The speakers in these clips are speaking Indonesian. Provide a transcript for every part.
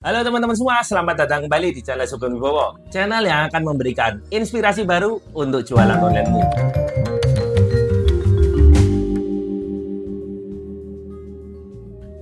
Halo teman-teman semua, selamat datang kembali di channel Sugeng Wibowo, channel yang akan memberikan inspirasi baru untuk jualan onlinemu.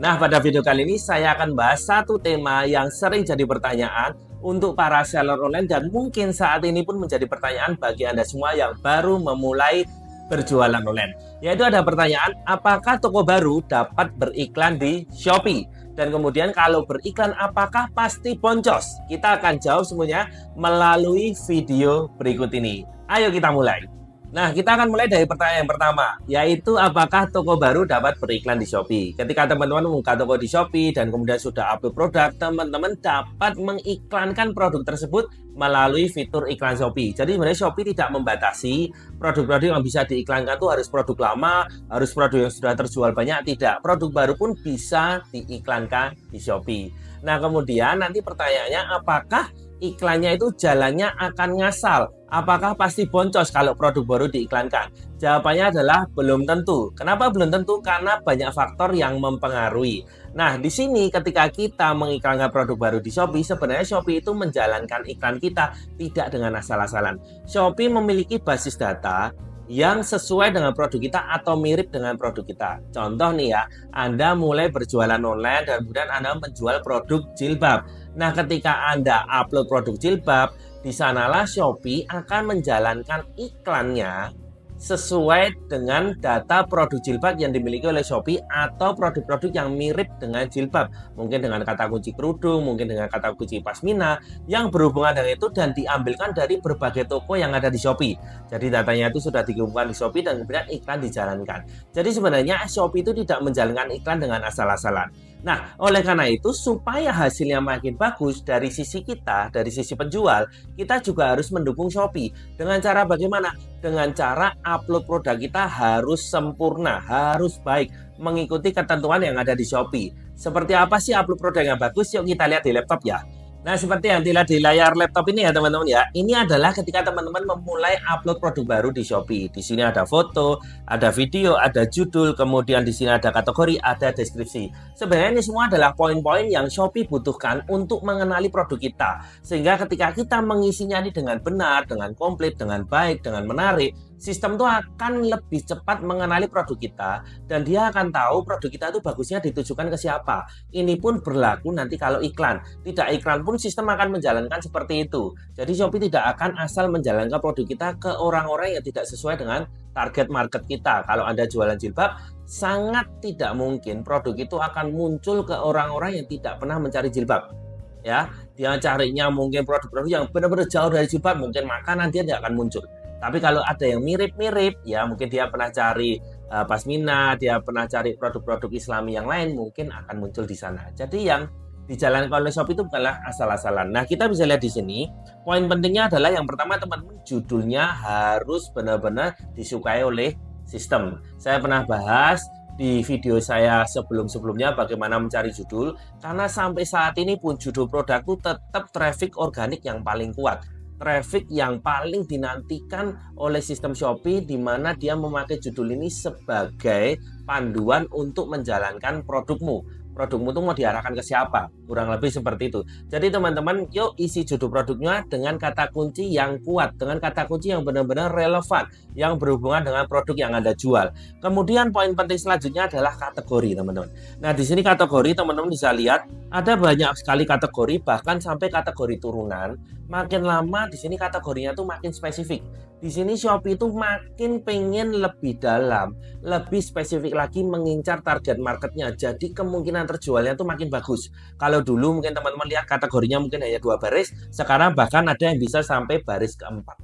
Nah, pada video kali ini saya akan bahas satu tema yang sering jadi pertanyaan untuk para seller online dan mungkin saat ini pun menjadi pertanyaan bagi Anda semua yang baru memulai berjualan online. Yaitu ada pertanyaan, apakah toko baru dapat beriklan di Shopee? Dan kemudian kalau beriklan apakah pasti boncos? Kita akan jawab semuanya melalui video berikut ini. Ayo kita mulai. Nah, kita akan mulai dari pertanyaan yang pertama, yaitu apakah toko baru dapat beriklan di Shopee? Ketika teman-teman membuka toko di Shopee dan kemudian sudah upload produk, teman-teman dapat mengiklankan produk tersebut melalui fitur iklan Shopee. Jadi sebenarnya Shopee tidak membatasi produk-produk yang bisa diiklankan itu harus produk lama, harus produk yang sudah terjual banyak, tidak. Produk baru pun bisa diiklankan di Shopee. Nah, kemudian nanti pertanyaannya apakah iklannya itu jalannya akan ngasal? Apakah pasti boncos kalau produk baru diiklankan? Jawabannya adalah belum tentu. Kenapa belum tentu? Karena banyak faktor yang mempengaruhi. Nah, di sini ketika kita mengiklankan produk baru di Shopee, sebenarnya Shopee itu menjalankan iklan kita tidak dengan asal-asalan. Shopee memiliki basis data yang sesuai dengan produk kita atau mirip dengan produk kita. Contoh nih ya, Anda mulai berjualan online dan kemudian Anda menjual produk jilbab. Nah, ketika Anda upload produk jilbab, di sanalah Shopee akan menjalankan iklannya sesuai dengan data produk jilbab yang dimiliki oleh Shopee atau produk-produk yang mirip dengan jilbab. Mungkin dengan kata kunci kerudung, mungkin dengan kata kunci pasmina yang berhubungan dengan itu dan diambilkan dari berbagai toko yang ada di Shopee. Jadi datanya itu sudah dikumpulkan di Shopee dan kemudian iklan dijalankan. Jadi sebenarnya Shopee itu tidak menjalankan iklan dengan asal-asalan. Nah, oleh karena itu supaya hasilnya makin bagus dari sisi kita, dari sisi penjual, kita juga harus mendukung Shopee. Dengan cara bagaimana? Dengan cara upload produk kita harus sempurna, harus baik, mengikuti ketentuan yang ada di Shopee. Seperti apa sih upload produk yang bagus? Yuk kita lihat di laptop ya. Nah, seperti yang dilihat di layar laptop ini ya teman-teman ya. Ini adalah ketika teman-teman memulai upload produk baru di Shopee. Di sini ada foto, ada video, ada judul, kemudian di sini ada kategori, ada deskripsi. Sebenarnya ini semua adalah poin-poin yang Shopee butuhkan untuk mengenali produk kita. Sehingga ketika kita mengisinya ini dengan benar, dengan komplit, dengan baik, dengan menarik, sistem itu akan lebih cepat mengenali produk kita dan dia akan tahu produk kita itu bagusnya ditujukan ke siapa. Ini pun berlaku nanti kalau iklan. Tidak iklan pun sistem akan menjalankan seperti itu. Jadi Shopee tidak akan asal menjalankan produk kita ke orang-orang yang tidak sesuai dengan target market kita. Kalau Anda jualan jilbab, sangat tidak mungkin produk itu akan muncul ke orang-orang yang tidak pernah mencari jilbab. Ya, dia carinya mungkin produk-produk yang benar-benar jauh dari jilbab, mungkin makanan dia tidak akan muncul. Tapi kalau ada yang mirip-mirip, ya mungkin dia pernah cari pasmina, dia pernah cari produk-produk Islami yang lain, mungkin akan muncul di sana. Jadi yang dijalankan oleh Shopee itu bukanlah asal-asalan. Nah, kita bisa lihat di sini, poin pentingnya adalah yang pertama teman-teman, judulnya harus benar-benar disukai oleh sistem. Saya pernah bahas di video saya sebelum-sebelumnya bagaimana mencari judul, karena sampai saat ini pun judul produk itu tetap traffic organik yang paling kuat. Traffic yang paling dinantikan oleh sistem Shopee di mana dia memakai judul ini sebagai panduan untuk menjalankan produkmu. Produkmu itu mau diarahkan ke siapa? Kurang lebih seperti itu. Jadi teman-teman, yuk isi judul produknya dengan kata kunci yang kuat, dengan kata kunci yang benar-benar relevan, yang berhubungan dengan produk yang Anda jual. Kemudian poin penting selanjutnya adalah kategori, teman-teman. Nah, di sini kategori teman-teman bisa lihat ada banyak sekali kategori, bahkan sampai kategori turunan. Makin lama di sini kategorinya tuh makin spesifik. Di sini Shopee itu makin pengen lebih dalam, lebih spesifik lagi mengincar target marketnya. Jadi kemungkinan terjualnya itu makin bagus. Kalau dulu mungkin teman-teman lihat kategorinya mungkin hanya 2 baris, sekarang bahkan ada yang bisa sampai baris keempat.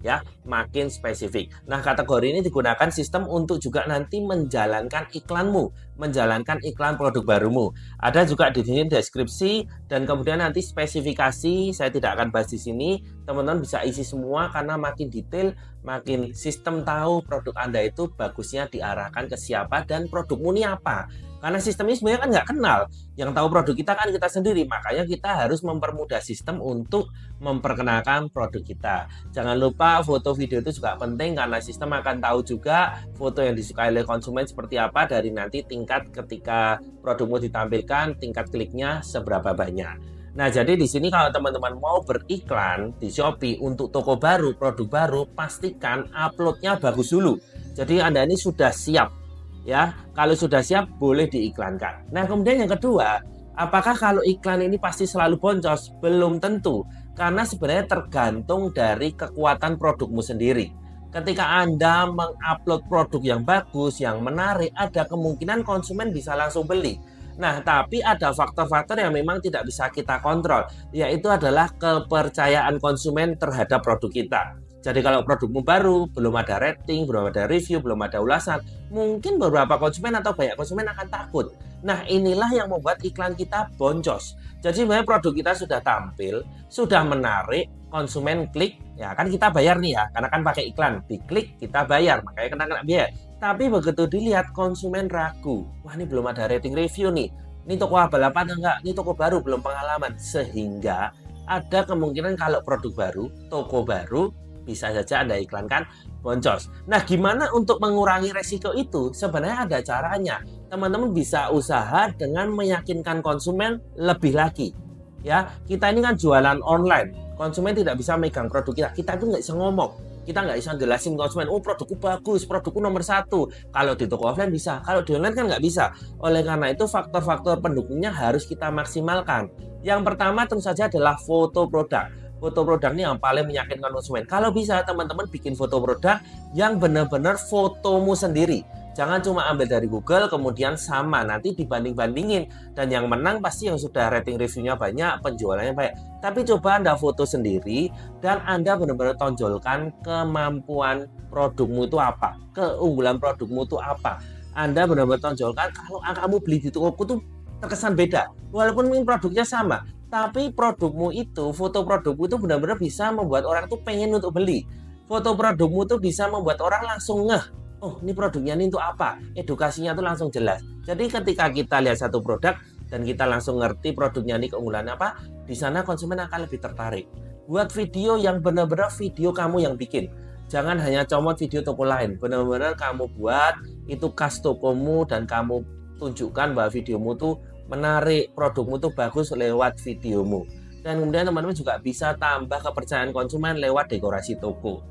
Ya, makin spesifik. Nah, kategori ini digunakan sistem untuk juga nanti menjalankan iklanmu, menjalankan iklan produk barumu. Ada juga di sini deskripsi dan kemudian nanti spesifikasi. Saya tidak akan bahas di sini. Teman-teman bisa isi semua karena makin detail, makin sistem tahu produk Anda itu bagusnya diarahkan ke siapa dan produkmu ini apa. Karena sistem ini sebenarnya kan nggak kenal. Yang tahu produk kita kan kita sendiri. Makanya kita harus mempermudah sistem untuk memperkenalkan produk kita. Jangan lupa foto video itu juga penting karena sistem akan tahu juga foto yang disukai oleh konsumen seperti apa dari nanti tingkat ketika produkmu ditampilkan, tingkat kliknya seberapa banyak. Nah, jadi di sini kalau teman-teman mau beriklan di Shopee untuk toko baru, produk baru, pastikan uploadnya bagus dulu. Jadi Anda ini sudah siap, ya. Kalau sudah siap, boleh diiklankan. Nah, kemudian yang kedua, apakah kalau iklan ini pasti selalu boncos? Belum tentu, karena sebenarnya tergantung dari kekuatan produkmu sendiri. Ketika Anda mengupload produk yang bagus, yang menarik, ada kemungkinan konsumen bisa langsung beli. Nah, tapi ada faktor-faktor yang memang tidak bisa kita kontrol, yaitu adalah kepercayaan konsumen terhadap produk kita. Jadi kalau produkmu baru, belum ada rating, belum ada review, belum ada ulasan, mungkin beberapa konsumen atau banyak konsumen akan takut. Nah, inilah yang membuat iklan kita boncos. Jadi sebenarnya produk kita sudah tampil, sudah menarik, konsumen klik, ya kan kita bayar nih ya, karena kan pakai iklan, diklik kita bayar, makanya kena biaya. Tapi begitu dilihat konsumen ragu, wah ini belum ada rating review nih, ini toko abal-apa atau enggak, ini toko baru belum pengalaman, sehingga ada kemungkinan kalau produk baru, toko baru, bisa saja Anda iklankan boncos. Nah, gimana untuk mengurangi resiko itu? Sebenarnya ada caranya. Teman-teman bisa usaha dengan meyakinkan konsumen lebih lagi. Ya, kita ini kan jualan online, konsumen tidak bisa megang produk kita, kita itu nggak bisa ngomong. Kita nggak bisa jelasin konsumen, oh produkku bagus, produkku nomor 1. Kalau di toko offline bisa, kalau di online kan nggak bisa. Oleh karena itu faktor-faktor pendukungnya harus kita maksimalkan. Yang pertama tentu saja adalah foto produk. Foto produk ini yang paling meyakinkan konsumen. Kalau bisa teman-teman bikin foto produk yang benar-benar fotomu sendiri. Jangan cuma ambil dari Google kemudian sama, nanti dibanding-bandingin. Dan yang menang pasti yang sudah rating reviewnya banyak, penjualannya banyak. Tapi coba Anda foto sendiri dan Anda benar-benar tonjolkan kemampuan produkmu itu apa, keunggulan produkmu itu apa. Anda benar-benar tonjolkan kalau kamu beli di tokoku tuh terkesan beda. Walaupun mungkin produknya sama, tapi produkmu itu, foto produkmu itu benar-benar bisa membuat orang tuh pengen untuk beli. Foto produkmu tuh bisa membuat orang langsung ngeh, oh ini produknya ini untuk apa, edukasinya tuh langsung jelas. Jadi ketika kita lihat satu produk dan kita langsung ngerti produknya ini keunggulannya apa, di sana konsumen akan lebih tertarik. Buat video yang benar-benar video kamu yang bikin, jangan hanya comot video toko lain, benar-benar kamu buat itu khas tokomu dan kamu tunjukkan bahwa videomu tuh menarik, produkmu tuh bagus lewat videomu. Dan kemudian teman-teman juga bisa tambah kepercayaan konsumen lewat dekorasi toko.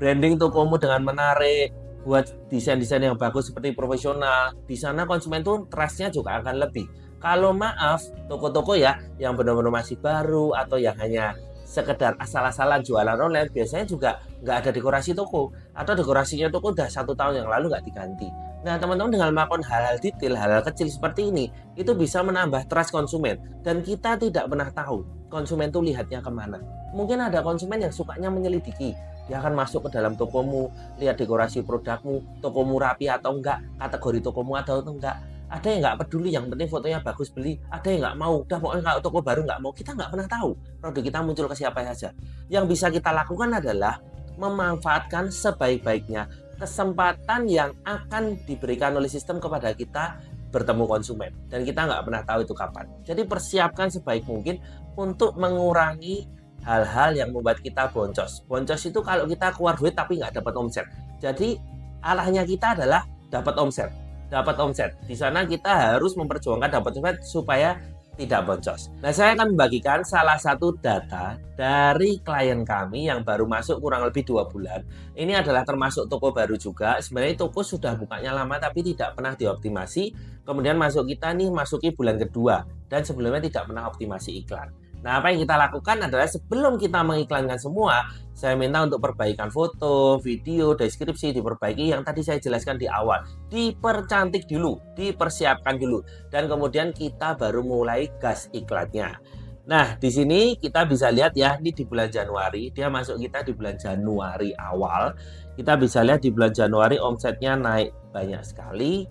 Branding tokomu dengan menarik, buat desain-desain yang bagus seperti profesional, di sana konsumen tuh trust-nya juga akan lebih. Kalau maaf, toko-toko ya yang benar-benar masih baru atau yang hanya sekedar asal-asalan jualan online, biasanya juga nggak ada dekorasi toko, atau dekorasinya toko udah 1 tahun yang lalu nggak diganti. Nah, teman-teman dengan melakukan hal-hal detail, hal-hal kecil seperti ini, itu bisa menambah trust konsumen. Dan kita tidak pernah tahu konsumen tuh lihatnya kemana. Mungkin ada konsumen yang sukanya menyelidiki, dia akan masuk ke dalam tokomu, lihat dekorasi produkmu, tokomu rapi atau enggak, kategori tokomu atau enggak. Ada yang nggak peduli, yang penting fotonya bagus beli. Ada yang nggak mau, udah pokoknya kalau toko baru nggak mau. Kita nggak pernah tahu produk kita muncul ke siapa saja. Yang bisa kita lakukan adalah memanfaatkan sebaik-baiknya kesempatan yang akan diberikan oleh sistem kepada kita bertemu konsumen. Dan kita nggak pernah tahu itu kapan. Jadi persiapkan sebaik mungkin untuk mengurangi hal-hal yang membuat kita boncos. Boncos itu kalau kita keluar duit tapi nggak dapat omset. Jadi arahnya kita adalah dapat omset. Dapat omset. Di sana kita harus memperjuangkan dapat omset supaya tidak boncos. Nah, saya akan membagikan salah satu data dari klien kami yang baru masuk kurang lebih 2 bulan. Ini adalah termasuk toko baru juga. Sebenarnya toko sudah bukanya lama tapi tidak pernah dioptimasi. Kemudian masuk kita nih masuki bulan kedua dan sebelumnya tidak pernah optimasi iklan. Nah, apa yang kita lakukan adalah sebelum kita mengiklankan semua, saya minta untuk perbaikan foto, video, deskripsi, diperbaiki yang tadi saya jelaskan di awal. Dipercantik dulu, dipersiapkan dulu. Dan kemudian kita baru mulai gas iklannya. Nah, di sini kita bisa lihat ya, ini di bulan Januari, dia masuk kita di bulan Januari awal. Kita bisa lihat di bulan Januari omsetnya naik banyak sekali.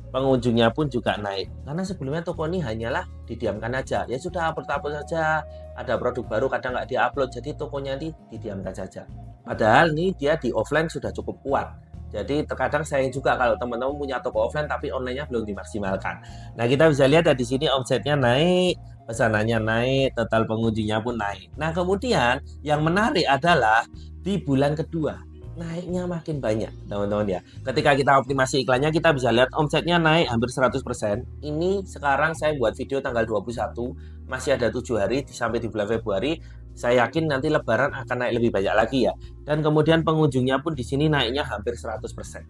Pengunjungnya pun juga naik karena sebelumnya toko ini hanyalah didiamkan aja, ya sudah upload saja, ada produk baru kadang nggak diupload, jadi tokonya ini didiamkan saja. Padahal ini dia di offline sudah cukup kuat. Jadi terkadang sayang juga kalau teman-teman punya toko offline tapi online-nya belum dimaksimalkan. Nah, kita bisa lihat di sini omsetnya naik, pesanannya naik, total pengunjungnya pun naik. Nah, kemudian yang menarik adalah di bulan kedua. naiknya makin banyak, teman-teman ya. Ketika kita optimasi iklannya, kita bisa lihat omsetnya naik hampir 100%. Ini sekarang saya buat video tanggal 21, masih ada 7 hari sampai di bulan Februari. Saya yakin nanti Lebaran akan naik lebih banyak lagi ya. Dan kemudian pengunjungnya pun di sini naiknya hampir 100%.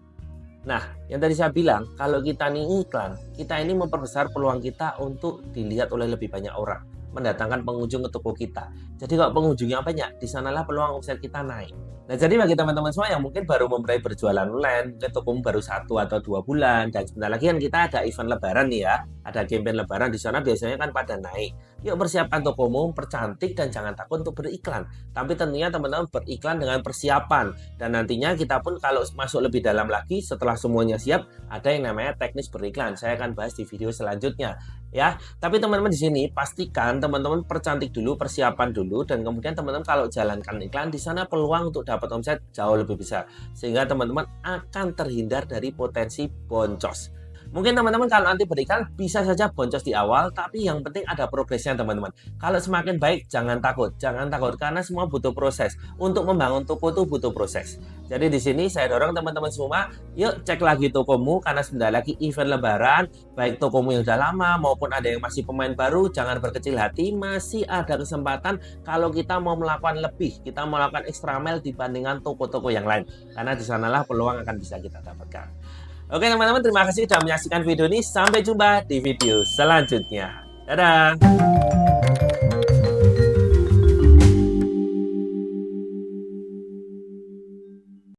Nah, yang tadi saya bilang, kalau kita nih iklan, kita ini memperbesar peluang kita untuk dilihat oleh lebih banyak orang, mendatangkan pengunjung ke toko kita. Jadi kalau pengunjungnya banyak, di sanalah peluang omset kita naik. Nah, jadi bagi teman-teman semua yang mungkin baru memulai berjualan online, mungkin tokomu baru 1 atau 2 bulan, dan sebentar lagi kan kita ada event Lebaran nih ya, ada campaign Lebaran di sana biasanya kan pada naik. Yuk persiapkan tokomu, percantik dan jangan takut untuk beriklan. Tapi tentunya teman-teman beriklan dengan persiapan. Dan nantinya kita pun kalau masuk lebih dalam lagi setelah semuanya siap, ada yang namanya teknis beriklan. Saya akan bahas di video selanjutnya ya. Tapi teman-teman di sini pastikan teman-teman percantik dulu, persiapan dulu, dan kemudian teman-teman kalau jalankan iklan di sana peluang untuk dapat omset jauh lebih besar. Sehingga teman-teman akan terhindar dari potensi boncos. Mungkin teman-teman kalau nanti beriklan bisa saja boncos di awal, tapi yang penting ada progresnya teman-teman. Kalau semakin baik jangan takut karena semua butuh proses. Untuk membangun toko itu butuh proses. Jadi di sini saya dorong teman-teman semua, yuk cek lagi tokomu karena sebentar lagi event Lebaran, baik tokomu yang sudah lama maupun ada yang masih pemain baru, jangan berkecil hati, masih ada kesempatan kalau kita mau melakukan lebih, kita melakukan extra mile dibandingkan toko-toko yang lain. Karena di sanalah peluang akan bisa kita dapatkan. Oke teman-teman, terima kasih sudah menyaksikan video ini. Sampai jumpa di video selanjutnya. Dadah!